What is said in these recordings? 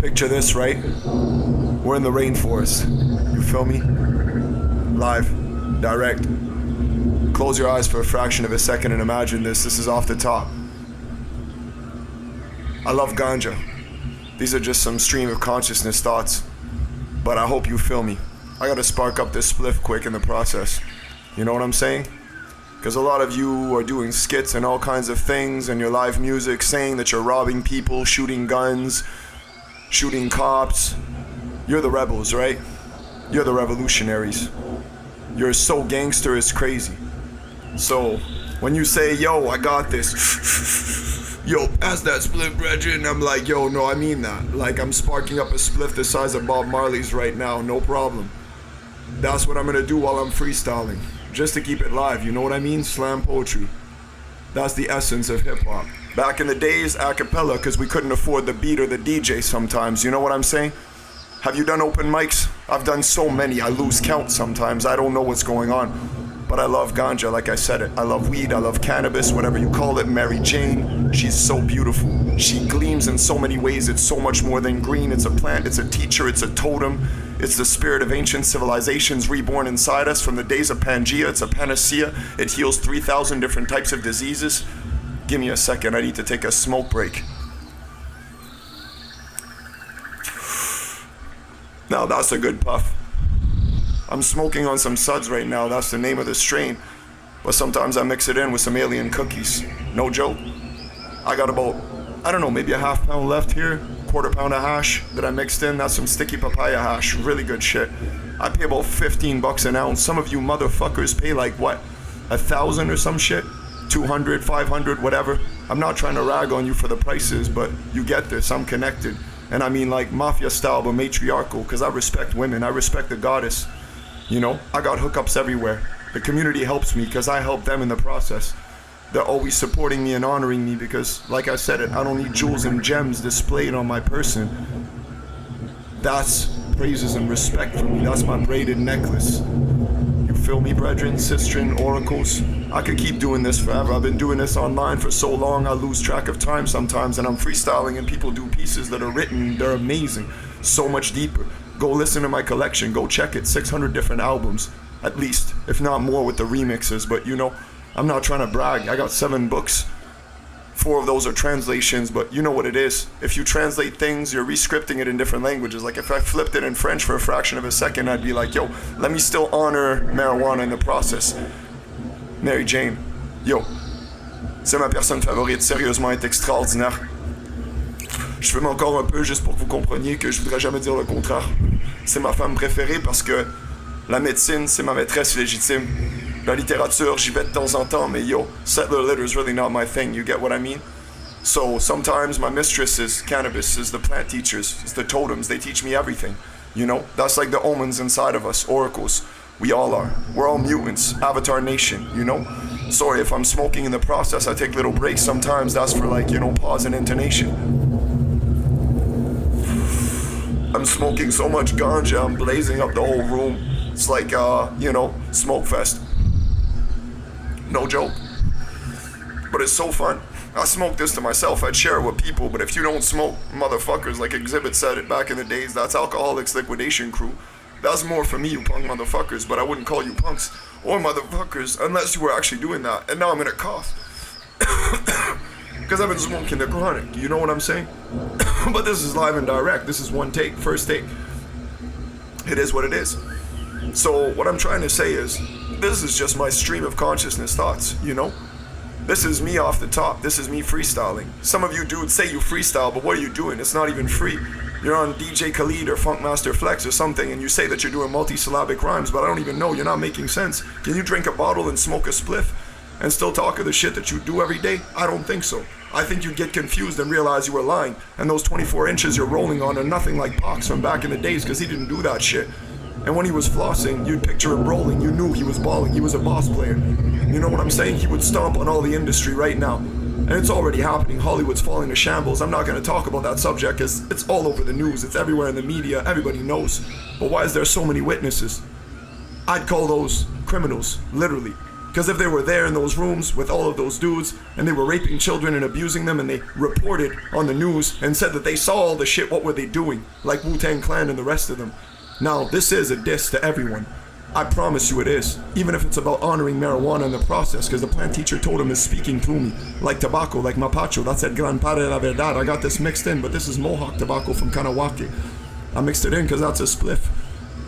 Picture this, right? We're in the rainforest. You feel me? Live, direct. Close your eyes for a fraction of a second and imagine this. This is off the top. I love ganja. These are just some stream of consciousness thoughts. But I hope you feel me. I gotta spark up this spliff quick in the process. You know what I'm saying? Because a lot of you are doing skits and all kinds of things and your live music saying that you're robbing people, shooting guns, shooting cops. You're the rebels, right? You're the revolutionaries. You're so gangster it's crazy. So when you say, yo, I got this, yo, pass that spliff, brethren, I'm like, yo, no, I mean that. Like, I'm sparking up a spliff the size of Bob Marley's right now, no problem. That's what I'm gonna do while I'm freestyling, just to keep it live, you know what I mean? Slam poetry. That's the essence of hip-hop. Back in the days, a cappella, because we couldn't afford the beat or the DJ sometimes, you know what I'm saying? Have you done open mics? I've done so many, I lose count sometimes, I don't know what's going on. But I love ganja, like I said it. I love weed, I love cannabis, whatever you call it. Mary Jane, she's so beautiful. She gleams in so many ways, it's so much more than green. It's a plant, it's a teacher, it's a totem. It's the spirit of ancient civilizations reborn inside us from the days of Pangea. It's a panacea, it heals 3,000 different types of diseases. Give me a second, I need to take a smoke break. Now that's a good puff. I'm smoking on some suds right now, that's the name of the strain. But sometimes I mix it in with some alien cookies. No joke. I got about, I don't know, maybe a half pound left here. Quarter pound of hash that I mixed in. That's some sticky papaya hash. Really good shit. I pay about 15 bucks an ounce. Some of you motherfuckers pay like what? 1,000 or some shit? 200, 500, whatever. I'm not trying to rag on you for the prices, but you get this. I'm connected. And I mean like mafia style, but matriarchal, because I respect women. I respect the goddess. You know, I got hookups everywhere. The community helps me because I help them in the process. They're always supporting me and honoring me because, like I said it, I don't need jewels and gems displayed on my person. That's praises and respect for me. That's my braided necklace. You feel me, brethren, sistren, oracles? I could keep doing this forever. I've been doing this online for so long I lose track of time sometimes, and I'm freestyling and people do pieces that are written, they're amazing. So much deeper. Go listen to my collection, go check it, 600 different albums, at least, if not more with the remixes, but you know, I'm not trying to brag, I got 7 books, 4 of those are translations, but you know what it is, if you translate things, you're re-scripting it in different languages, like if I flipped it in French for a fraction of a second, I'd be like, yo, let me still honor marijuana in the process. Mary Jane, yo, c'est ma personne favorite, sérieusement, elle est extraordinaire. Je fume encore un peu juste pour que vous compreniez que je voudrais jamais dire le contraire. C'est ma femme préférée parce que la médecine, c'est ma maîtresse légitime. La littérature, j'y vais de temps en temps, mais yo, settler litter's really not my thing, you get what I mean? So sometimes my mistress is cannabis, is the plant teachers, it's the totems, they teach me everything. You know, that's like the omens inside of us, oracles. We all are. We're all mutants, Avatar Nation, you know? Sorry if I'm smoking in the process, I take little breaks sometimes, that's for like, you know, pause and intonation. I'm smoking so much ganja, I'm blazing up the whole room. It's like, you know, smoke fest. No joke. But it's so fun. I smoke this to myself, I'd share it with people, but if you don't smoke, motherfuckers, like Exhibit said it back in the days, that's Alcoholics Liquidation Crew. That's more for me, you punk motherfuckers, but I wouldn't call you punks or motherfuckers unless you were actually doing that. And now I'm gonna cough. Because I've been smoking the chronic, you know what I'm saying? But this is live and direct, this is one take, first take. It is what it is. So what I'm trying to say is, this is just my stream of consciousness thoughts, you know? This is me off the top, this is me freestyling. Some of you dudes say you freestyle, but what are you doing? It's not even free. You're on DJ Khaled or Funkmaster Flex or something, and you say that you're doing multi-syllabic rhymes, but I don't even know, you're not making sense. Can you drink a bottle and smoke a spliff and still talk of the shit that you do every day? I don't think so. I think you'd get confused and realize you were lying, and those 24 inches you're rolling on are nothing like Pox from back in the days, because he didn't do that shit. And when he was flossing, you'd picture him rolling, you knew he was balling, he was a boss player. You know what I'm saying? He would stomp on all the industry right now. And it's already happening, Hollywood's falling to shambles. I'm not gonna talk about that subject, because it's all over the news, it's everywhere in the media, everybody knows. But why is there so many witnesses? I'd call those criminals, literally. Because if they were there in those rooms with all of those dudes and they were raping children and abusing them and they reported on the news and said that they saw all the shit, what were they doing? Like Wu-Tang Clan and the rest of them. Now, this is a diss to everyone. I promise you it is. Even if it's about honoring marijuana in the process, because the plant teacher told him is speaking through me. Like tobacco, like mapacho, that's el gran padre de la verdad. I got this mixed in, but this is Mohawk tobacco from Kanawake. I mixed it in because that's a spliff.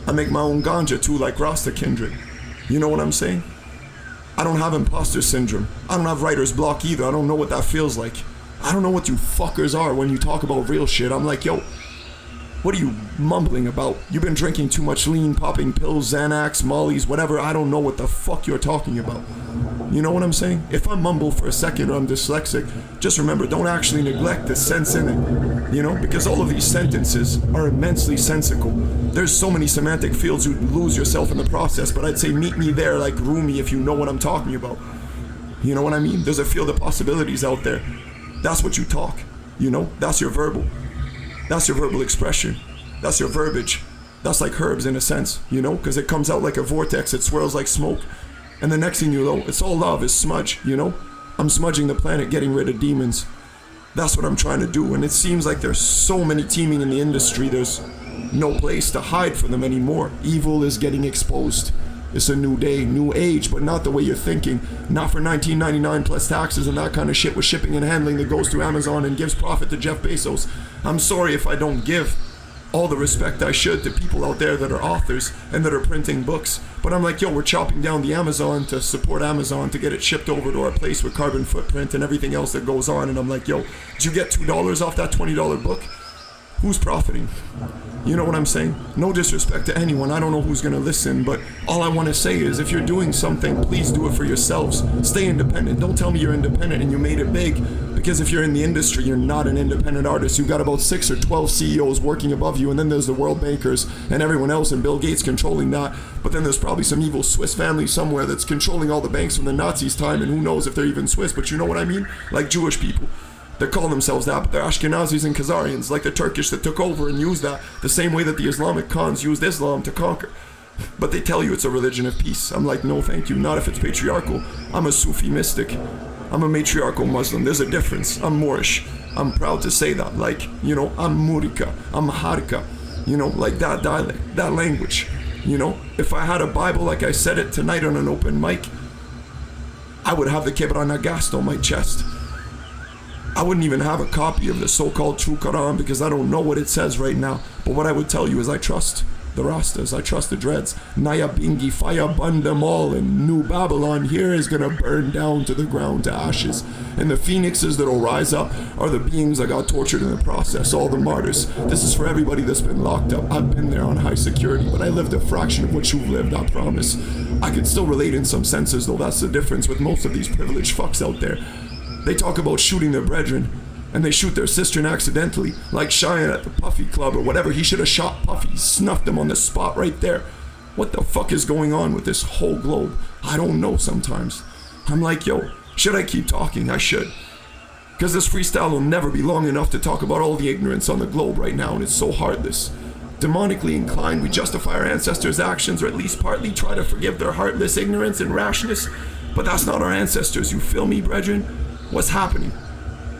I make my own ganja too, like Rasta kindred. You know what I'm saying? I don't have imposter syndrome. I don't have writer's block either. I don't know what that feels like. I don't know what you fuckers are when you talk about real shit. I'm like, yo, what are you mumbling about? You've been drinking too much lean, popping pills, Xanax, Mollies, whatever. I don't know what the fuck you're talking about. You know what I'm saying? If I mumble for a second or I'm dyslexic, just remember, don't actually neglect the sense in it. You know, because all of these sentences are immensely sensical. There's so many semantic fields you lose yourself in the process, but I'd say meet me there like Rumi if you know what I'm talking about. You know what I mean? There's a field of possibilities out there. That's what you talk, you know? That's your verbal. That's your verbal expression. That's your verbiage. That's like herbs in a sense, you know? Because it comes out like a vortex, it swirls like smoke. And the next thing you know, it's all love, it's smudge, you know? I'm smudging the planet, getting rid of demons. That's what I'm trying to do. And it seems like there's so many teeming in the industry, there's no place to hide from them anymore. Evil is getting exposed. It's a new day, new age, but not the way you're thinking. Not for $19.99 plus taxes and that kind of shit with shipping and handling that goes through Amazon and gives profit to Jeff Bezos. I'm sorry if I don't give all the respect I should to people out there that are authors and that are printing books. But I'm like, yo, we're chopping down the Amazon to support Amazon to get it shipped over to our place with carbon footprint and everything else that goes on. And I'm like, yo, did you get $2 off that $20 book? Who's profiting? You know what I'm saying? No disrespect to anyone. I don't know who's gonna listen, but all I want to say is if you're doing something, please do it for yourselves. Stay independent. Don't tell me you're independent and you made it big, because if you're in the industry, you're not an independent artist. You've got about 6 or 12 CEOs working above you, and then there's the world bankers and everyone else, and Bill Gates controlling that. But then there's probably some evil Swiss family somewhere that's controlling all the banks from the Nazis' time, and who knows if they're even Swiss, but you know what I mean? Like Jewish people. They call themselves that, but they're Ashkenazis and Khazarians, like the Turkish that took over and used that the same way that the Islamic Khans used Islam to conquer. But they tell you it's a religion of peace. I'm like, no thank you, not if it's patriarchal. I'm a Sufi mystic. I'm a matriarchal Muslim. There's a difference. I'm Moorish. I'm proud to say that. Like, you know, I'm Murika. I'm Harka. You know, like that dialect, that language. You know, if I had a Bible like I said it tonight on an open mic, I would have the Kebra Nagast on my chest. I wouldn't even have a copy of the so-called true Quran because I don't know what it says right now. But what I would tell you is I trust the Rastas, I trust the Dreads. Naya Bingi, fire burn them all, and New Babylon here is gonna burn down to the ground to ashes. And the phoenixes that'll rise up are the beings that got tortured in the process, all the martyrs. This is for everybody that's been locked up. I've been there on high security, but I lived a fraction of what you've lived, I promise. I can still relate in some senses, though. That's the difference with most of these privileged fucks out there. They talk about shooting their brethren, and they shoot their sister accidentally, like Cheyenne at the Puffy Club or whatever. He should have shot Puffy, snuffed him on the spot right there. What the fuck is going on with this whole globe? I don't know sometimes. I'm like, yo, should I keep talking? I should. Because this freestyle will never be long enough to talk about all the ignorance on the globe right now, and it's so heartless. Demonically inclined, we justify our ancestors' actions, or at least partly try to forgive their heartless ignorance and rashness, but that's not our ancestors, you feel me, brethren? What's happening?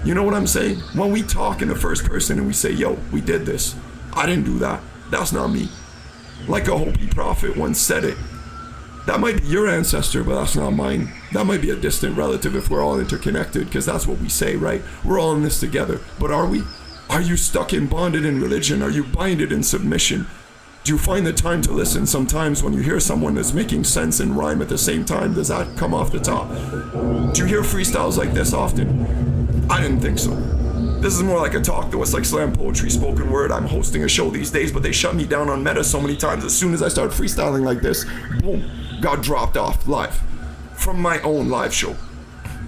You know what I'm saying? When we talk in the first person and we say, yo, we did this. I didn't do that. That's not me. Like a Hopi prophet once said it. That might be your ancestor, but that's not mine. That might be a distant relative if we're all interconnected, because that's what we say, right? We're all in this together. But are we? Are you stuck and bonded in religion? Are you binded in submission? Do you find the time to listen sometimes when you hear someone that's making sense and rhyme at the same time? Does that come off the top? Do you hear freestyles like this often? I didn't think so. This is more like a talk though. It's like slam poetry, spoken word. I'm hosting a show these days, but they shut me down on Meta so many times. As soon as I start freestyling like this, boom, got dropped off live from my own live show.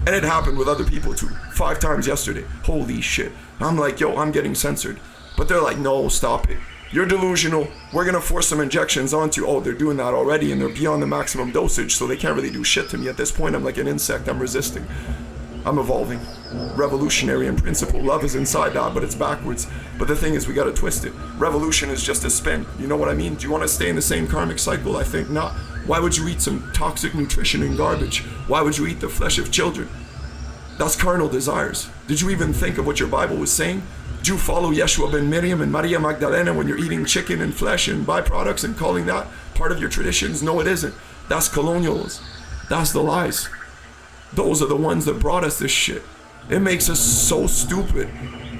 And it happened with other people too. 5 times yesterday. Holy shit. I'm like, yo, I'm getting censored. But they're like, no, stop it. You're delusional. We're gonna force some injections onto you. Oh, they're doing that already and they're beyond the maximum dosage, so they can't really do shit to me at this point. I'm like an insect. I'm resisting. I'm evolving. Revolutionary in principle. Love is inside that, but it's backwards. But the thing is, we gotta twist it. Revolution is just a spin. You know what I mean? Do you want to stay in the same karmic cycle? I think not. Why would you eat some toxic nutrition and garbage? Why would you eat the flesh of children? That's carnal desires. Did you even think of what your Bible was saying? Did you follow Yeshua ben Miriam and Maria Magdalena when you're eating chicken and flesh and byproducts and calling that part of your traditions? No, it isn't. That's colonials. That's the lies. Those are the ones that brought us this shit. It makes us so stupid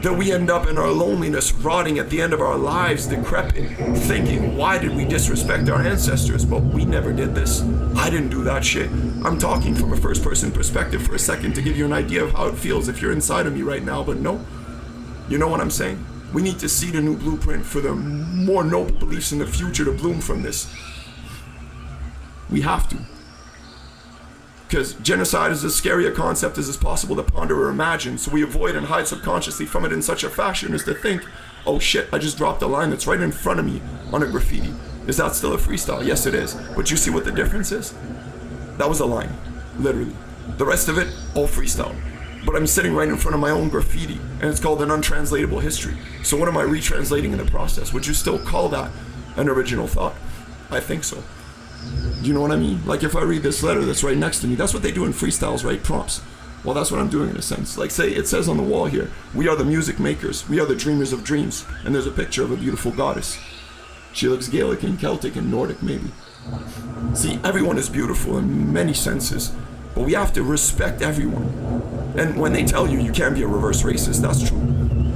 that we end up in our loneliness, rotting at the end of our lives, decrepit, thinking, why did we disrespect our ancestors? But we never did this. I didn't do that shit. I'm talking from a first-person perspective for a second to give you an idea of how it feels if you're inside of me right now, but no. You know what I'm saying? We need to see the new blueprint for the more noble beliefs in the future to bloom from this. We have to. Because genocide is as scary a concept as is possible to ponder or imagine, so we avoid and hide subconsciously from it in such a fashion as to think, oh shit, I just dropped a line that's right in front of me on a graffiti. Is that still a freestyle? Yes, it is. But you see what the difference is? That was a line, literally. The rest of it, all freestyle. But I'm sitting right in front of my own graffiti, and it's called an untranslatable history. So what am I retranslating in the process? Would you still call that an original thought? I think so. Do you know what I mean? Like if I read this letter that's right next to me, that's what they do in freestyles, right? Prompts. Well, that's what I'm doing in a sense. Like say it says on the wall here, we are the music makers, we are the dreamers of dreams, and there's a picture of a beautiful goddess. She looks Gaelic and Celtic and Nordic maybe. See, everyone is beautiful in many senses, but we have to respect everyone. And when they tell you you can't be a reverse racist, that's true,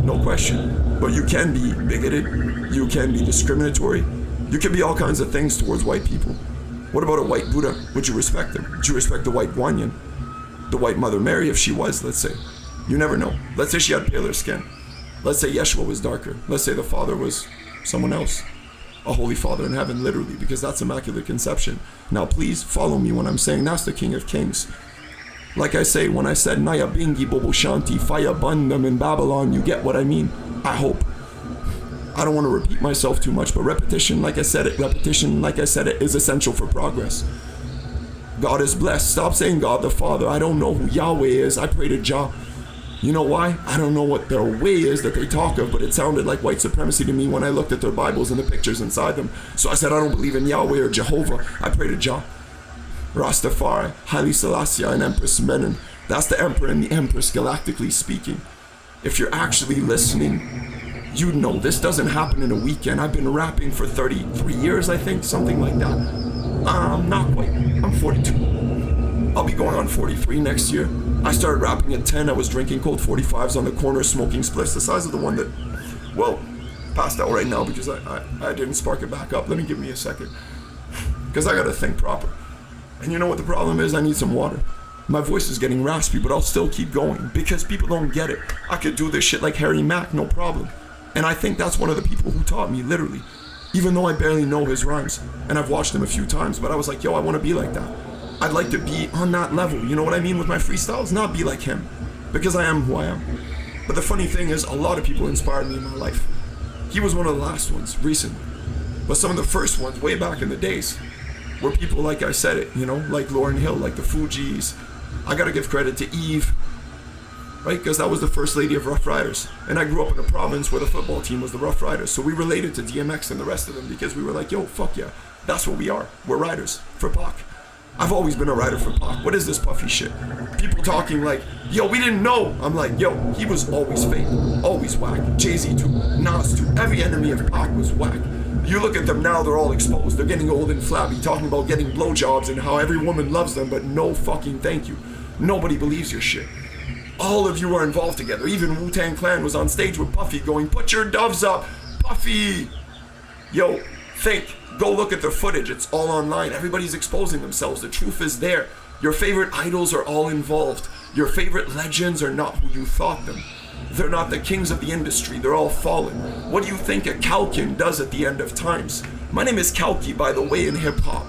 no question. But you can be bigoted, you can be discriminatory, you can be all kinds of things towards white people. What about a white Buddha? Would you respect him? Would you respect the white Guanyin? The white Mother Mary, if she was, let's say. You never know. Let's say she had paler skin. Let's say Yeshua was darker. Let's say the Father was someone else. A Holy Father in heaven, literally, because that's Immaculate Conception. Now please follow me when I'm saying that's the King of Kings. Like I say, when I said Naya Bingi Bobo Shanti Faya Bandam in Babylon, you get what I mean. I hope. I don't want to repeat myself too much, but repetition, like I said it, is essential for progress. God is blessed. Stop saying God the Father. I don't know who Yahweh is. I pray to Jah. You know why? I don't know what their way is that they talk of, but it sounded like white supremacy to me when I looked at their Bibles and the pictures inside them. So I said, I don't believe in Yahweh or Jehovah. I pray to Jah. Rastafari, Haile Selassie, and Empress Menen. That's the Emperor and the Empress, galactically speaking. If you're actually listening, you know this doesn't happen in a weekend. I've been rapping for 33 years, I think, something like that. Not quite. I'm 42. I'll be going on 43 next year. I started rapping at 10. I was drinking cold 45s on the corner, smoking spliffs the size of the one that, well, passed out right now because I didn't spark it back up. Give me a second. Because I gotta think proper. And you know what the problem is? I need some water. My voice is getting raspy, but I'll still keep going because people don't get it. I could do this shit like Harry Mack, no problem. And I think that's one of the people who taught me, literally. Even though I barely know his rhymes. And I've watched him a few times, but I was like, yo, I want to be like that. I'd like to be on that level, you know what I mean, with my freestyles? Not be like him. Because I am who I am. But the funny thing is, a lot of people inspired me in my life. He was one of the last ones, recently. But some of the first ones, way back in the days, were people like I said it, you know, like Lauryn Hill, like the Fugees. I gotta give credit to Eve. Right, because that was the first lady of Rough Riders. And I grew up in a province where the football team was the Rough Riders. So we related to DMX and the rest of them because we were like, yo, fuck yeah. That's what we are. We're riders for Pac. I've always been a rider for Pac. What is this puffy shit? People talking like, yo, we didn't know. I'm like, yo, he was always fake. Always whack. Jay-Z too. Nas too. Every enemy of Pac was whack. You look at them now, they're all exposed. They're getting old and flabby, talking about getting blowjobs and how every woman loves them, but no fucking thank you. Nobody believes your shit. All of you are involved together. Even Wu-Tang Clan was on stage with Puffy going, put your doves up, Puffy. Yo, think. Go look at the footage. It's all online. Everybody's exposing themselves. The truth is there. Your favorite idols are all involved. Your favorite legends are not who you thought them. They're not the kings of the industry. They're all fallen. What do you think a Kalkin does at the end of times? My name is Kalki, by the way, in hip-hop.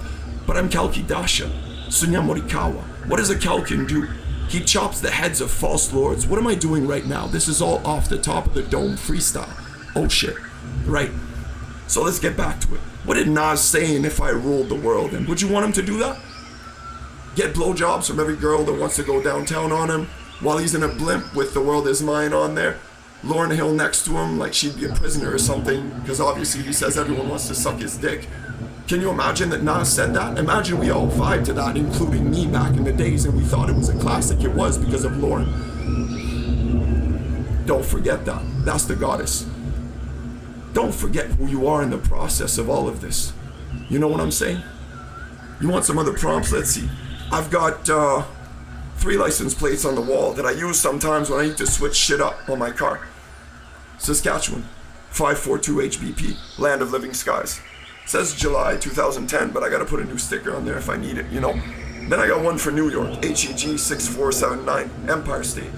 But I'm Kalki Dasha. Sunya Morikawa. What does a Kalkin do? He chops the heads of false lords. What am I doing right now? This is all off the top of the dome freestyle. Oh shit. Right. So let's get back to it. What did Nas say in If I Ruled the World? And would you want him to do that? Get blowjobs from every girl that wants to go downtown on him while he's in a blimp with The World Is Mine on there? Lauryn Hill next to him like she'd be a prisoner or something because obviously he says everyone wants to suck his dick. Can you imagine that Nas said that? Imagine we all vibe to that, including me back in the days, and we thought it was a classic. It was because of Lauren. Don't forget that. That's the goddess. Don't forget who you are in the process of all of this. You know what I'm saying? You want some other prompts? Let's see. I've got 3 license plates on the wall that I use sometimes when I need to switch shit up on my car. Saskatchewan, 542 HBP, Land of Living Skies. It says July 2010, but I gotta put a new sticker on there if I need it, you know? Then I got one for New York, HEG 6479, Empire State.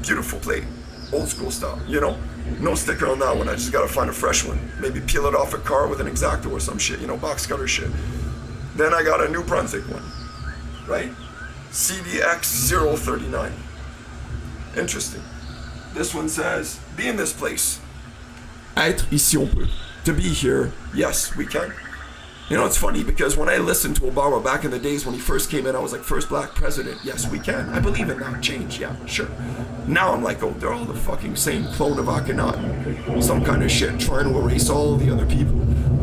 Beautiful plate, old school style, you know? No sticker on that one, I just gotta find a fresh one. Maybe peel it off a car with an X-Acto or some shit, you know, box cutter shit. Then I got a New Brunswick one, right? CDX 039. Interesting. This one says, be in this place. Être ici on peut. To be here, yes, we can. You know, it's funny because when I listened to Obama back in the days when he first came in, I was like, first black president, yes, we can. I believe in that change, yeah, sure. Now I'm like, oh, they're all the fucking same clone of Akhenaten. Some kind of shit trying to erase all the other people.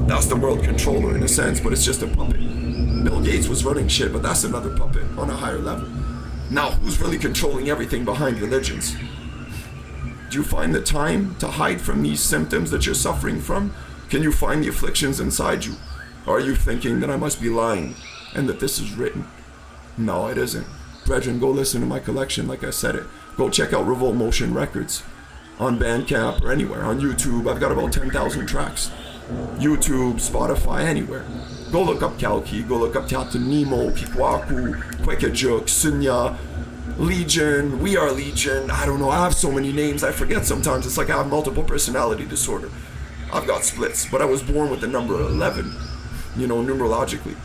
That's the world controller in a sense, but it's just a puppet. Bill Gates was running shit, but that's another puppet on a higher level. Now, who's really controlling everything behind religions? Do you find the time to hide from these symptoms that you're suffering from? Can you find the afflictions inside you? Or are you thinking that I must be lying and that this is written? No, it isn't. Brethren, go listen to my collection like I said it. Go check out Revolt Motion Records on Bandcamp or anywhere. On YouTube, I've got about 10,000 tracks. YouTube, Spotify, anywhere. Go look up Kalki, go look up Teatro Nemo, Kikwaku, Kwekajuk, Sunya, Legion, We Are Legion, I don't know, I have so many names, I forget sometimes. It's like I have multiple personality disorder. I've got splits, but I was born with the number 11, you know, numerologically.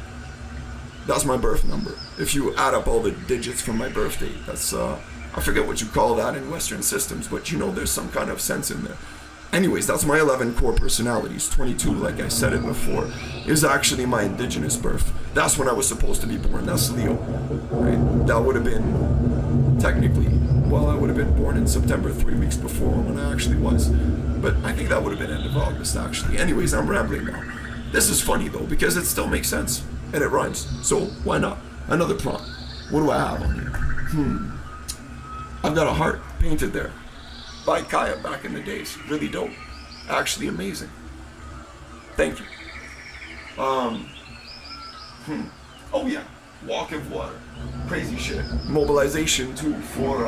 That's my birth number. If you add up all the digits from my birth date, that's, I forget what you call that in Western systems, but you know, there's some kind of sense in there. Anyways, that's my 11 core personalities. 22, like I said it before, is actually my indigenous birth. That's when I was supposed to be born. That's Leo, right? That would have been, technically, well, I would have been born in September 3 weeks before when I actually was. But I think that would have been end of August, actually. Anyways, I'm rambling now. This is funny, though, because it still makes sense. And it rhymes. So, why not? Another prompt. What do I have on here? I've got a heart painted there. By Kaya back in the days. Really dope. Actually amazing. Thank you. Oh yeah. Walk of water. Crazy shit. Mobilization too for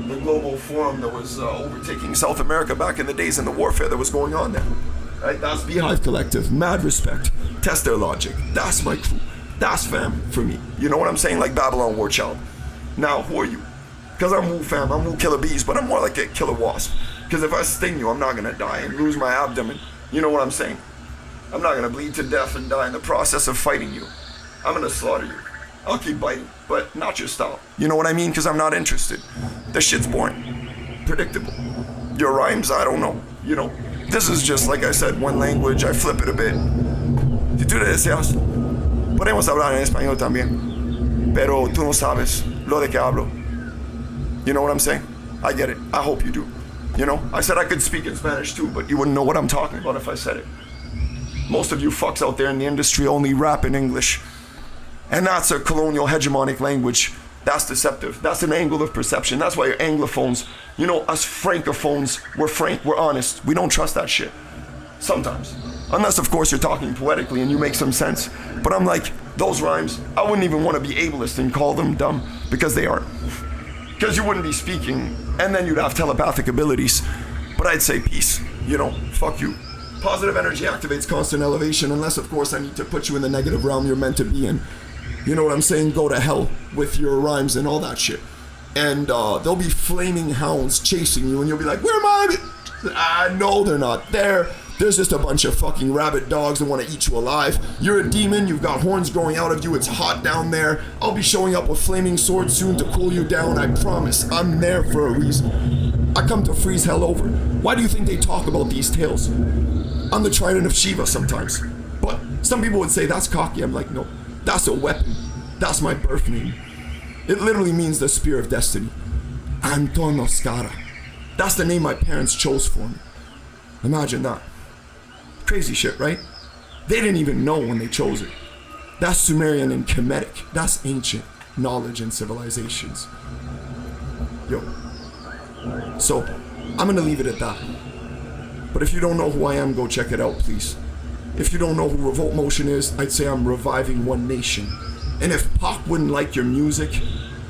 the global forum that was overtaking South America back in the days and the warfare that was going on there. Right? That's Beehive Collective. Mad respect. Test their logic. That's my crew. That's fam for me. You know what I'm saying? Like Babylon War Child. Now, who are you? Because I'm Wu fam, I'm Wu killer bees, but I'm more like a killer wasp. Because if I sting you, I'm not gonna die and lose my abdomen. You know what I'm saying? I'm not gonna bleed to death and die in the process of fighting you. I'm gonna slaughter you. I'll keep biting, but not your style. You know what I mean? Because I'm not interested. This shit's boring. Predictable. Your rhymes, I don't know. You know, this is just, like I said, one language. I flip it a bit. Si tú le deseas, podemos hablar en español también. Pero tú no sabes lo de que hablo. You know what I'm saying? I get it. I hope you do. You know? I said I could speak in Spanish too, but you wouldn't know what I'm talking about if I said it. Most of you fucks out there in the industry only rap in English. And that's a colonial hegemonic language. That's deceptive. That's an angle of perception. That's why you're Anglophones. You know, us Francophones, we're frank, we're honest. We don't trust that shit. Sometimes. Unless, of course, you're talking poetically and you make some sense. But I'm like, those rhymes, I wouldn't even want to be ableist and call them dumb, because they aren't. Because you wouldn't be speaking, and then you'd have telepathic abilities. But I'd say peace, you know, fuck you. Positive energy activates constant elevation, unless, of course, I need to put you in the negative realm you're meant to be in. You know what I'm saying? Go to hell with your rhymes and all that shit. And there'll be flaming hounds chasing you, and you'll be like, where am I? No, they're not there. There's just a bunch of fucking rabid dogs that want to eat you alive. You're a demon, you've got horns growing out of you, it's hot down there. I'll be showing up with flaming swords soon to cool you down, I promise. I'm there for a reason. I come to freeze hell over. Why do you think they talk about these tales? I'm the trident of Shiva sometimes. But some people would say that's cocky. I'm like, no, that's a weapon. That's my birth name. It literally means the spear of destiny. Anton Oscara. That's the name my parents chose for me. Imagine that. Crazy shit, right? They didn't even know when they chose it. That's Sumerian and Kemetic. That's ancient knowledge and civilizations. Yo. So, I'm gonna leave it at that. But if you don't know who I am, go check it out, please. If you don't know who Revolt Motion is, I'd say I'm reviving one nation. And if Pop wouldn't like your music,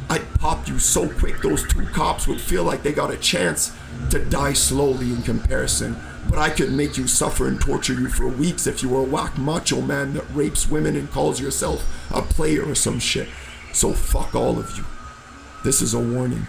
I'd pop you so quick those two cops would feel like they got a chance to die slowly in comparison. But I could make you suffer and torture you for weeks if you were a whack macho man that rapes women and calls yourself a player or some shit. So fuck all of you. This is a warning.